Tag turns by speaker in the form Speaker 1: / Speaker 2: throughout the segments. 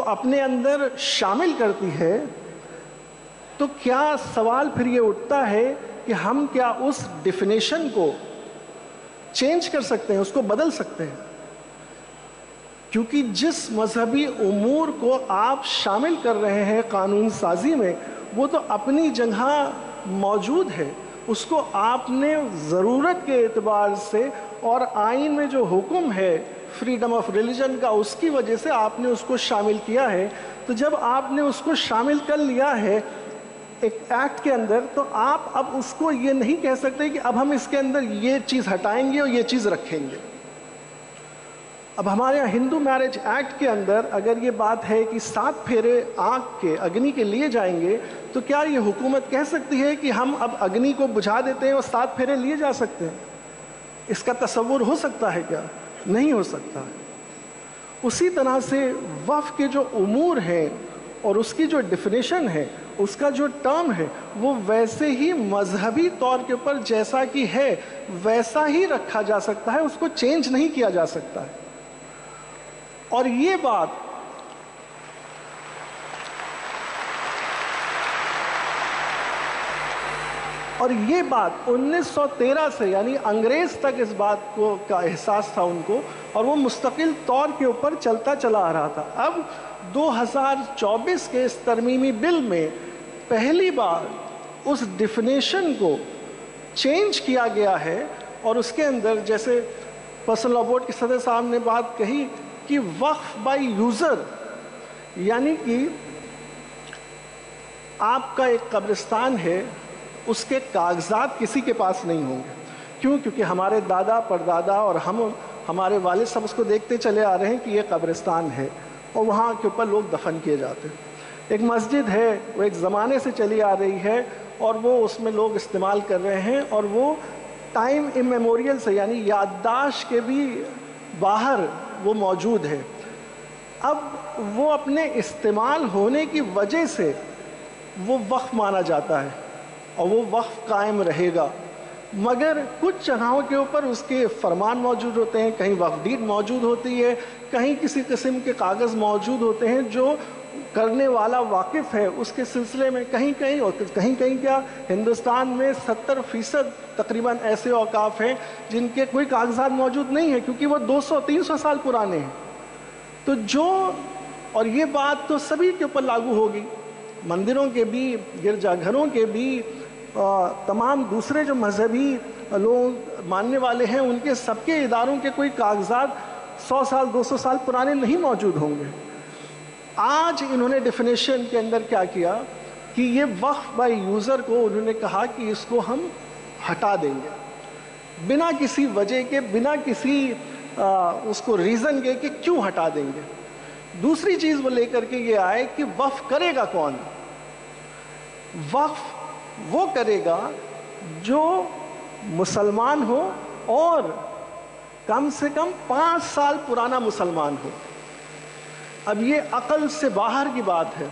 Speaker 1: اپنے اندر شامل کرتی ہے، تو کیا سوال پھر یہ اٹھتا ہے کہ ہم کیا اس ڈیفینیشن کو چینج کر سکتے ہیں، اس کو بدل سکتے ہیں؟ کیونکہ جس مذہبی امور کو آپ شامل کر رہے ہیں قانون سازی میں، وہ تو اپنی جگہ موجود ہے، اس کو آپ نے ضرورت کے اعتبار سے اور آئین میں جو حکم ہے فریڈم آف ریلیجن کا، اس کی وجہ سے آپ نے اس کو شامل کیا ہے۔ تو جب آپ نے اس کو شامل کر لیا ہے ایک ایکٹ کے اندر، تو آپ اب اس کو یہ نہیں کہہ سکتے کہ اب ہم اس کے اندر یہ چیز ہٹائیں گے اور یہ چیز رکھیں گے۔ اب ہمارے یہاں ہندو میرج ایکٹ کے اندر اگر یہ بات ہے کہ 7 پھیرے آگ کے اگنی کے لیے جائیں گے، تو کیا یہ حکومت کہہ سکتی ہے کہ ہم اب اگنی کو بجھا دیتے ہیں اور 7 پھیرے لیے جا سکتے ہیں؟ اس کا تصور ہو سکتا ہے کیا؟ نہیں ہو سکتا ہے۔ اسی طرح سے وقف کے جو امور ہیں اور اس کی جو ڈیفینیشن ہے، اس کا جو ٹرم ہے، وہ ویسے ہی مذہبی طور کے اوپر جیسا کہ ہے ویسا ہی رکھا جا سکتا ہے، اس کو چینج نہیں کیا جا سکتا ہے۔ اور یہ بات اور یہ بات 1913 سے، یعنی انگریز تک اس بات کو کا احساس تھا ان کو، اور وہ مستقل طور کے اوپر چلتا چلا آ رہا تھا۔ اب 2024 کے اس ترمیمی بل میں پہلی بار اس ڈیفینیشن کو چینج کیا گیا ہے، اور اس کے اندر جیسے پرسنل لاء بورڈ کے صدر صاحب نے بات کہی کہ وقف بائی یوزر، یعنی کہ آپ کا ایک قبرستان ہے، اس کے کاغذات کسی کے پاس نہیں ہوں گے۔ کیوں؟ کیونکہ ہمارے دادا پردادا اور ہمارے والد صاحب اس کو دیکھتے چلے آ رہے ہیں کہ یہ قبرستان ہے اور وہاں کے اوپر لوگ دفن کیے جاتے ہیں۔ ایک مسجد ہے، وہ ایک زمانے سے چلی آ رہی ہے اور وہ اس میں لوگ استعمال کر رہے ہیں، اور وہ ٹائم امیموریل سے، یعنی یادداشت کے بھی باہر وہ موجود ہے۔ اب وہ اپنے استعمال ہونے کی وجہ سے وہ وقف مانا جاتا ہے اور وہ وقف قائم رہے گا، مگر کچھ جگہوں کے اوپر اس کے فرمان موجود ہوتے ہیں، کہیں وقف ڈیڈ موجود ہوتی ہے، کہیں کسی قسم کے کاغذ موجود ہوتے ہیں جو کرنے والا واقف ہے اس کے سلسلے میں، کہیں کہیں کیا ہندوستان میں 70% تقریباً ایسے اوقاف ہیں جن کے کوئی کاغذات موجود نہیں ہیں، کیونکہ وہ 200-300 سال پرانے ہیں۔ تو اور یہ بات تو سبھی کے اوپر لاگو ہوگی، مندروں کے بھی، گرجا گھروں کے بھی، تمام دوسرے جو مذہبی لوگ ماننے والے ہیں ان کے سب کے اداروں کے کوئی کاغذات 100 سال 200 سال پرانے نہیں موجود ہوں گے۔ آج انہوں نے ڈیفینیشن کے اندر کیا کیا کہ یہ وقف بائی یوزر کو انہوں نے کہا کہ اس کو ہم ہٹا دیں گے، بنا کسی وجہ کے، بنا کسی اس کو ریزن کے کہ کیوں ہٹا دیں گے۔ دوسری چیز وہ لے کر کے یہ آئے کہ وقف کرے گا کون؟ وقف وہ کرے گا جو مسلمان ہو اور کم سے کم 5 سال پرانا مسلمان ہو۔ اب یہ عقل سے باہر کی بات ہے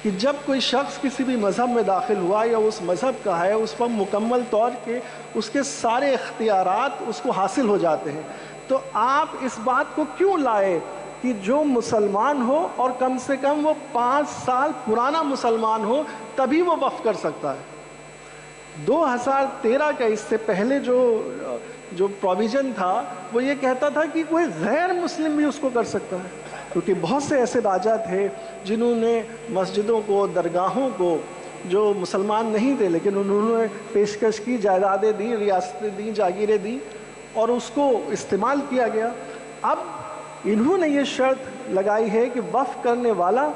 Speaker 1: کہ جب کوئی شخص کسی بھی مذہب میں داخل ہوا یا اس مذہب کا ہے، اس پر مکمل طور کے اس کے سارے اختیارات اس کو حاصل ہو جاتے ہیں، تو آپ اس بات کو کیوں لائے کہ جو مسلمان ہو اور کم سے کم وہ 5 سال پرانا مسلمان ہو تبھی وہ وقف کر سکتا ہے؟ 2013 کا اس سے پہلے جو پروویژن تھا وہ یہ کہتا تھا کہ کوئی غیر مسلم بھی اس کو کر سکتا ہے، کیونکہ بہت سے ایسے راجا تھے جنہوں نے مسجدوں کو، درگاہوں کو، جو مسلمان نہیں تھے لیکن انہوں نے پیشکش کی، جائیدادیں دیں، ریاستیں دیں، جاگیریں دیں، اور اس کو استعمال کیا گیا۔ اب انہوں نے یہ شرط لگائی ہے کہ وقف کرنے والا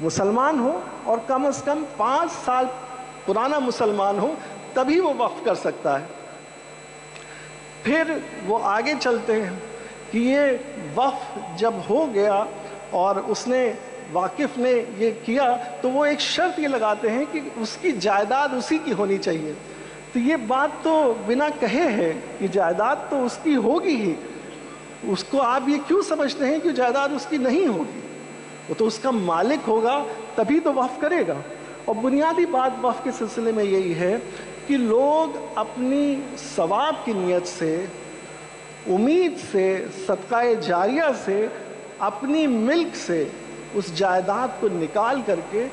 Speaker 1: مسلمان ہو اور کم از کم 5 سال پرانا مسلمان ہو تبھی وہ وقف کر سکتا ہے۔ پھر وہ آگے چلتے ہیں کہ یہ وقف جب ہو گیا اور اس نے واقف نے یہ کیا تو وہ ایک شرط یہ لگاتے ہیں کہ اس کی جائیداد اسی کی ہونی چاہیے۔ تو یہ بات تو بنا کہے ہے کہ جائیداد تو اس کی ہوگی ہی، اس کو آپ یہ کیوں سمجھتے ہیں کہ جائیداد اس کی نہیں ہوگی؟ وہ تو اس کا مالک ہوگا تبھی تو وقف کرے گا۔ اور بنیادی بات وقف کے سلسلے میں یہی ہے کہ لوگ اپنی ثواب کی نیت سے، امید سے، صدقہ جاریہ سے، اپنی ملک سے اس جائیداد کو نکال کر کے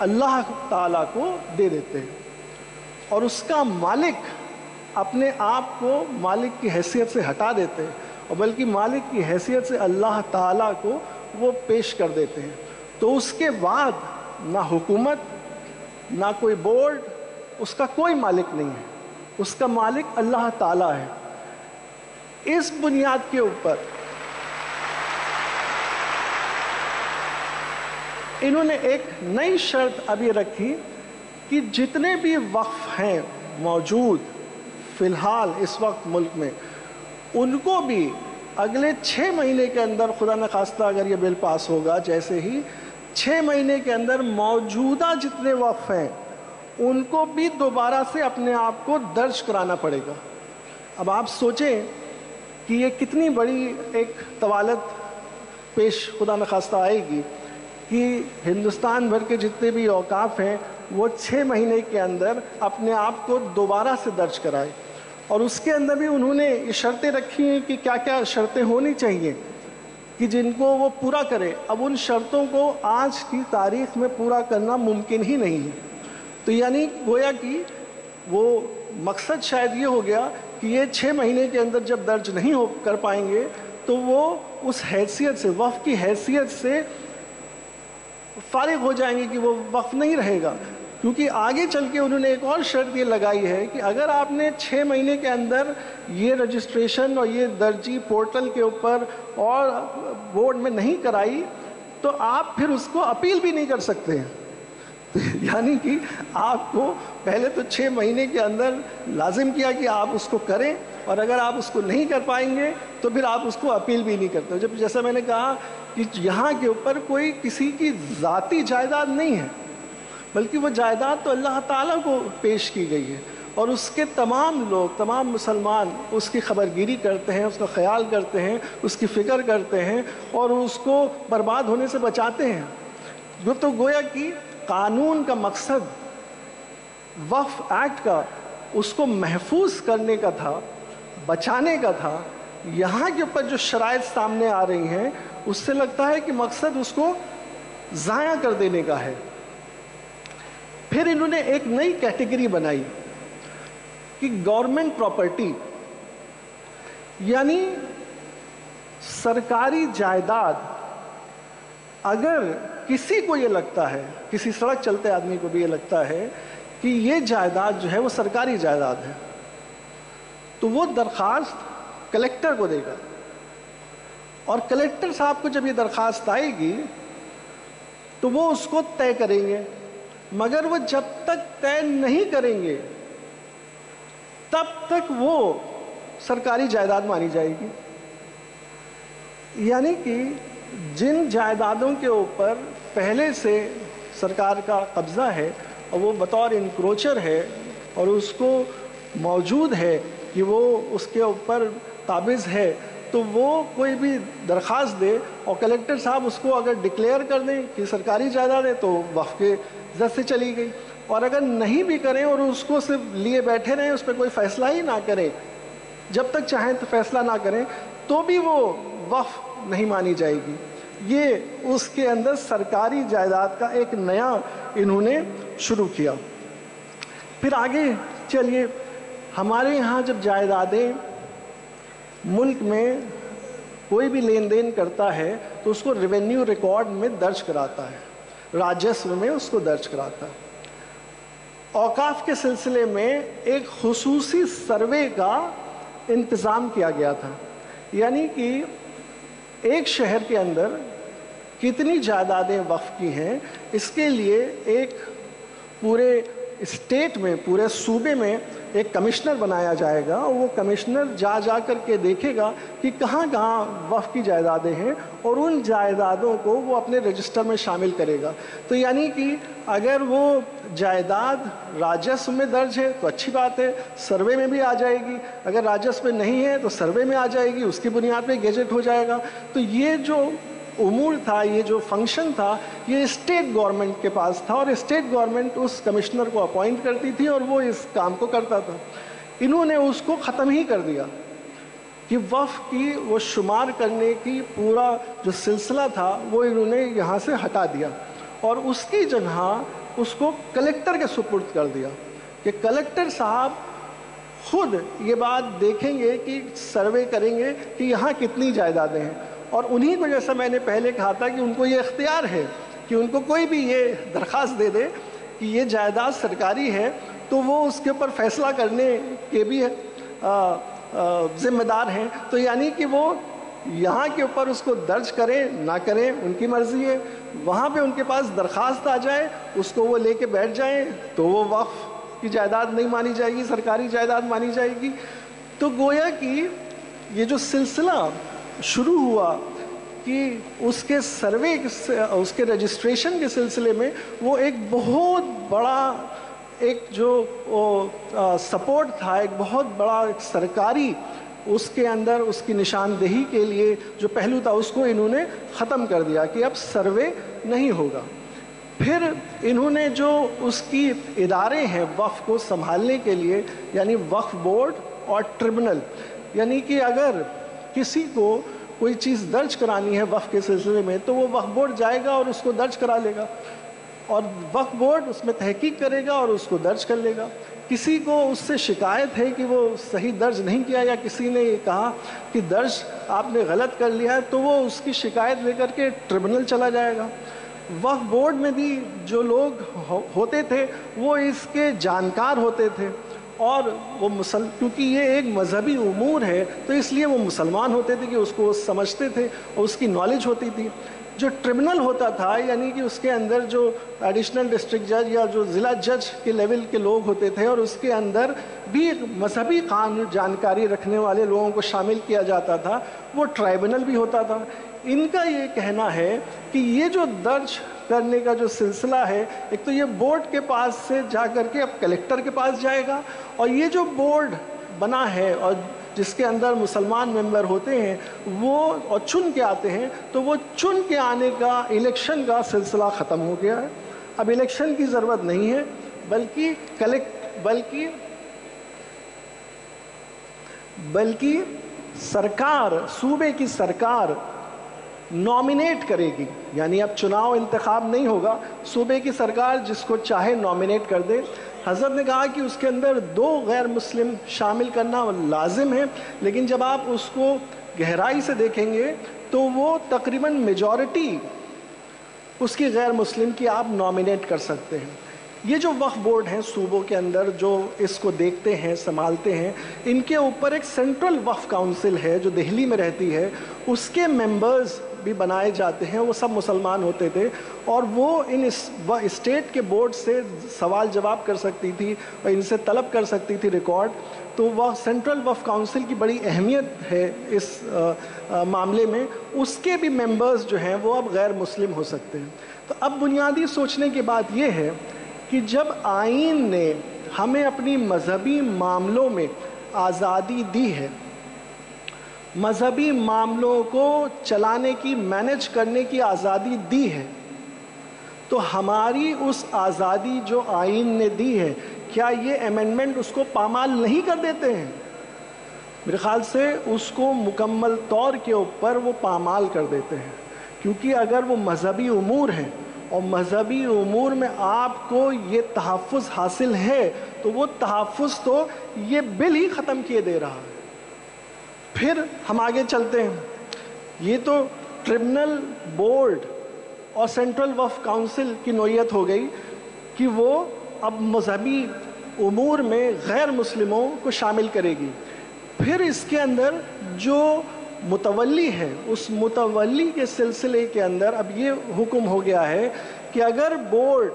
Speaker 1: اللہ تعالیٰ کو دے دیتے ہیں، اور اس کا مالک اپنے آپ کو مالک کی حیثیت سے ہٹا دیتے ہیں، اور بلکہ مالک کی حیثیت سے اللہ تعالیٰ کو وہ پیش کر دیتے ہیں۔ تو اس کے بعد نہ حکومت، نہ کوئی بورڈ، اس کا کوئی مالک نہیں ہے، اس کا مالک اللہ تعالیٰ ہے۔ اس بنیاد کے اوپر انہوں نے ایک نئی شرط ابھی رکھی کہ جتنے بھی وقف ہیں موجود فی الحال اس وقت ملک میں، ان کو بھی اگلے 6 مہینے کے اندر، خدا نخواستہ اگر یہ بل پاس ہوگا، جیسے ہی 6 مہینے کے اندر موجودہ جتنے وقف ہیں ان کو بھی دوبارہ سے اپنے آپ کو درج کرانا پڑے گا۔ اب آپ سوچیں کہ یہ کتنی بڑی ایک طوالت پیش خدا نخواستہ آئے گی کہ ہندوستان بھر کے جتنے بھی اوقاف ہیں وہ 6 مہینے کے اندر اپنے آپ کو دوبارہ سے درج کرائے، اور اس کے اندر بھی انہوں نے یہ شرطیں رکھی ہیں کہ کیا کیا شرطیں ہونی چاہیے کہ جن کو وہ پورا کرے۔ اب ان شرطوں کو آج کی تاریخ میں پورا کرنا ممکن ہی نہیں ہے، تو یعنی گویا کہ وہ مقصد شاید یہ ہو گیا کہ یہ 6 مہینے کے اندر جب درج نہیں کر پائیں گے تو وہ اس حیثیت سے، وقف کی حیثیت سے فارغ ہو جائیں گے کہ وہ وقف نہیں رہے گا، کیونکہ آگے چل کے انہوں نے ایک اور شرط یہ لگائی ہے کہ اگر آپ نے 6 مہینے کے اندر یہ رجسٹریشن اور یہ درجی پورٹل کے اوپر اور بورڈ میں نہیں کرائی تو آپ پھر اس کو اپیل بھی نہیں کر سکتے ہیں۔ یعنی کہ آپ کو پہلے تو 6 مہینے کے اندر لازم کیا کہ آپ اس کو کریں، اور اگر آپ اس کو نہیں کر پائیں گے تو پھر آپ اس کو اپیل بھی نہیں کرتے۔ جب جیسا میں نے کہا کہ یہاں کے اوپر کوئی کسی کی ذاتی جائیداد نہیں ہے، بلکہ وہ جائیداد تو اللہ تعالیٰ کو پیش کی گئی ہے، اور اس کے تمام لوگ، تمام مسلمان اس کی خبرگیری کرتے ہیں، اس کا خیال کرتے ہیں، اس کی فکر کرتے ہیں، اور اس کو برباد ہونے سے بچاتے ہیں۔ جو تو گویا کہ قانون کا مقصد وقف ایکٹ کا اس کو محفوظ کرنے کا تھا، بچانے کا تھا، یہاں کے اوپر جو شرائط سامنے آ رہی ہیں اس سے لگتا ہے کہ مقصد اس کو ضائع کر دینے کا ہے۔ پھر انہوں نے ایک نئی کیٹیگری بنائی کہ گورنمنٹ پراپرٹی، یعنی سرکاری جائیداد۔ اگر کسی کو یہ لگتا ہے، کسی سڑک چلتے آدمی کو بھی یہ لگتا ہے کہ یہ جائیداد جو ہے وہ سرکاری جائیداد ہے، تو وہ درخواست کلیکٹر کو دے گا، اور کلیکٹر صاحب کو جب یہ درخواست آئے گی تو وہ اس کو طے کریں گے، مگر وہ جب تک طے نہیں کریں گے تب تک وہ سرکاری جائیداد مانی جائے گی۔ یعنی کہ جن جائیدادوں کے اوپر پہلے سے سرکار کا قبضہ ہے اور وہ بطور انکروچر ہے اور اس کو موجود ہے کہ وہ اس کے اوپر قابض ہے، تو وہ کوئی بھی درخواست دے اور کلیکٹر صاحب اس کو اگر ڈکلیئر کر دیں کہ سرکاری جائیداد ہے تو وقف کے زد سے چلی گئی، اور اگر نہیں بھی کریں اور اس کو صرف لیے بیٹھے رہیں، اس پہ کوئی فیصلہ ہی نہ کریں، جب تک چاہیں تو فیصلہ نہ کریں، تو بھی وہ وقف نہیں مانی جائے گی۔ یہ اس کے اندر سرکاری جائیداد کا ایک نیا انہوں نے شروع کیا۔ پھر آگے چلیے، ہمارے یہاں جب جائیدادیں ملک میں کوئی بھی لین دین کرتا ہے تو اس کو ریونیو ریکارڈ میں درج کراتا ہے، راجسو میں اس کو درج کراتا ہے۔ اوقاف کے سلسلے میں ایک خصوصی سروے کا انتظام کیا گیا تھا، یعنی کہ ایک شہر کے اندر کتنی جائیدادیں وقف کی ہیں، اس کے لیے ایک پورے اسٹیٹ میں، پورے صوبے میں ایک کمشنر بنایا جائے گا، اور وہ کمشنر جا کر کے دیکھے گا کہ کہاں کہاں وقف کی جائیدادیں ہیں، اور ان جائیدادوں کو وہ اپنے رجسٹر میں شامل کرے گا۔ تو یعنی کہ اگر وہ جائیداد راجسو میں درج ہے تو اچھی بات ہے، سروے میں بھی آ جائے گی، اگر راجسو میں نہیں ہے تو سروے میں آ جائے گی، اس کی بنیاد پہ گیجٹ ہو جائے گا۔ تو یہ جو امور تھا، یہ جو فنکشن تھا، یہ اسٹیٹ گورنمنٹ کے پاس تھا، اور اسٹیٹ گورنمنٹ اس کمشنر کو اپوائنٹ کرتی تھی اور وہ اس کام کو کرتا تھا۔ انہوں نے اس کو ختم ہی کر دیا، کہ وقف کی وہ شمار کرنے کی پورا جو سلسلہ تھا وہ انہوں نے یہاں سے ہٹا دیا اور اس کی جگہ اس کو کلیکٹر کے سپرد کر دیا کہ کلیکٹر صاحب خود یہ بات دیکھیں گے کہ سروے کریں گے کہ یہاں کتنی جائیدادیں ہیں، اور انہی کو جیسا میں نے پہلے کہا تھا کہ ان کو یہ اختیار ہے کہ ان کو کوئی بھی یہ درخواست دے دے کہ یہ جائیداد سرکاری ہے تو وہ اس کے اوپر فیصلہ کرنے کے بھی ذمہ دار ہیں. تو یعنی کہ وہ یہاں کے اوپر اس کو درج کریں نہ کریں ان کی مرضی ہے، وہاں پہ ان کے پاس درخواست آ جائے اس کو وہ لے کے بیٹھ جائیں تو وہ وقف کی جائیداد نہیں مانی جائے گی، سرکاری جائیداد مانی جائے گی. تو گویا کہ یہ جو سلسلہ شروع ہوا کہ اس کے سروے اس کے رجسٹریشن کے سلسلے میں وہ ایک بہت بڑا ایک جو سپورٹ تھا، ایک بہت بڑا ایک سرکاری اس کے اندر اس کی نشاندہی کے لیے جو پہلو تھا اس کو انہوں نے ختم کر دیا کہ اب سروے نہیں ہوگا. پھر انہوں نے جو اس کی ادارے ہیں وقف کو سنبھالنے کے لیے، یعنی وقف بورڈ اور ٹریبونل، یعنی کہ اگر کسی کو کوئی چیز درج کرانی ہے وقف کے سلسلے میں تو وہ وقف بورڈ جائے گا اور اس کو درج کرا لے گا، اور وقف بورڈ اس میں تحقیق کرے گا اور اس کو درج کر لے گا. کسی کو اس سے شکایت ہے کہ وہ صحیح درج نہیں کیا یا کسی نے یہ کہا کہ درج آپ نے غلط کر لیا ہے تو وہ اس کی شکایت لے کر کے ٹریبونل چلا جائے گا. وقف بورڈ میں بھی جو لوگ ہوتے تھے وہ اس کے جانکار ہوتے تھے، اور وہ کیونکہ یہ ایک مذہبی امور ہے تو اس لیے وہ مسلمان ہوتے تھے کہ اس کو سمجھتے تھے اور اس کی نالج ہوتی تھی. جو ٹریبونل ہوتا تھا یعنی کہ اس کے اندر جو ایڈیشنل ڈسٹرکٹ جج یا جو ضلع جج کے لیول کے لوگ ہوتے تھے اور اس کے اندر بھی مذہبی قانون جانکاری رکھنے والے لوگوں کو شامل کیا جاتا تھا، وہ ٹرائبونل بھی ہوتا تھا. ان کا یہ کہنا ہے کہ یہ جو درج کرنے کا جو سلسلہ ہے ایک تو یہ بورڈ کے پاس سے جا کر کے اب کلیکٹر کے پاس جائے گا، اور یہ جو بورڈ بنا ہے اور جس کے اندر مسلمان ممبر ہوتے ہیں وہ اور چن کے آتے ہیں تو وہ چن کے آنے کا الیکشن کا سلسلہ ختم ہو گیا ہے. اب الیکشن کی ضرورت نہیں ہے بلکہ سرکار، صوبے کی سرکار نامینیٹ کرے گی، یعنی اب چناؤ انتخاب نہیں ہوگا، صوبے کی سرکار جس کو چاہے نامینیٹ کر دے. حضرت نے کہا کہ اس کے اندر 2 غیر مسلم شامل کرنا لازم ہے، لیکن جب آپ اس کو گہرائی سے دیکھیں گے تو وہ تقریباً میجورٹی اس کی غیر مسلم کی آپ نامینیٹ کر سکتے ہیں. یہ جو وقف بورڈ ہیں صوبوں کے اندر جو اس کو دیکھتے ہیں سنبھالتے ہیں، ان کے اوپر ایک سینٹرل وقف کاؤنسل ہے جو دہلی میں رہتی ہے، اس کے ممبرز بھی بنائے جاتے ہیں، وہ سب مسلمان ہوتے تھے، اور وہ ان اسٹیٹ کے بورڈ سے سوال جواب کر سکتی تھی اور ان سے طلب کر سکتی تھی ریکارڈ. تو وہ سینٹرل وقف کاؤنسل کی بڑی اہمیت ہے اس معاملے میں. اس کے بھی ممبرز جو ہیں وہ اب غیر مسلم ہو سکتے ہیں. تو اب بنیادی سوچنے کی بات یہ ہے کہ جب آئین نے ہمیں اپنی مذہبی معاملوں میں آزادی دی ہے، مذہبی معاملوں کو چلانے کی، مینج کرنے کی آزادی دی ہے، تو ہماری اس آزادی جو آئین نے دی ہے کیا یہ ایمنڈمنٹ اس کو پامال نہیں کر دیتے ہیں؟ میرے خیال سے اس کو مکمل طور کے اوپر وہ پامال کر دیتے ہیں، کیونکہ اگر وہ مذہبی امور ہیں اور مذہبی امور میں آپ کو یہ تحفظ حاصل ہے تو وہ تحفظ تو یہ بل ہی ختم کیے دے رہا ہے. پھر ہم آگے چلتے ہیں. یہ تو ٹریبونل، بورڈ اور سینٹرل وقف کاؤنسل کی نوعیت ہو گئی کہ وہ اب مذہبی امور میں غیر مسلموں کو شامل کرے گی. پھر اس کے اندر جو متولی ہے اس متولی کے سلسلے کے اندر اب یہ حکم ہو گیا ہے کہ اگر بورڈ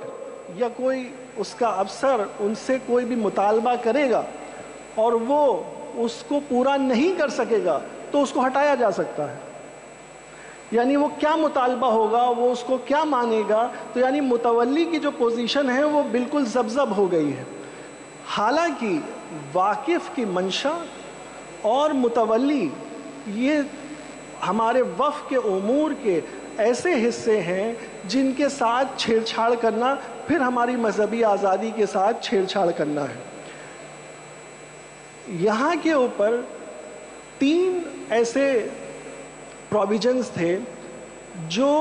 Speaker 1: یا کوئی اس کا افسر ان سے کوئی بھی مطالبہ کرے گا اور وہ اس کو پورا نہیں کر سکے گا تو اس کو ہٹایا جا سکتا ہے. یعنی وہ کیا مطالبہ ہوگا، وہ اس کو کیا مانے گا، تو یعنی متولی کی جو پوزیشن ہے وہ بالکل ضبضب ہو گئی ہے. حالانکہ واقف کی منشا اور متولی یہ ہمارے وقف کے امور کے ایسے حصے ہیں جن کے ساتھ چھیڑ چھاڑ کرنا پھر ہماری مذہبی آزادی کے ساتھ چھیڑ چھاڑ کرنا ہے. یہاں کے اوپر 3 ایسے پروویژنز تھے جو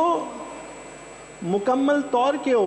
Speaker 1: مکمل طور کے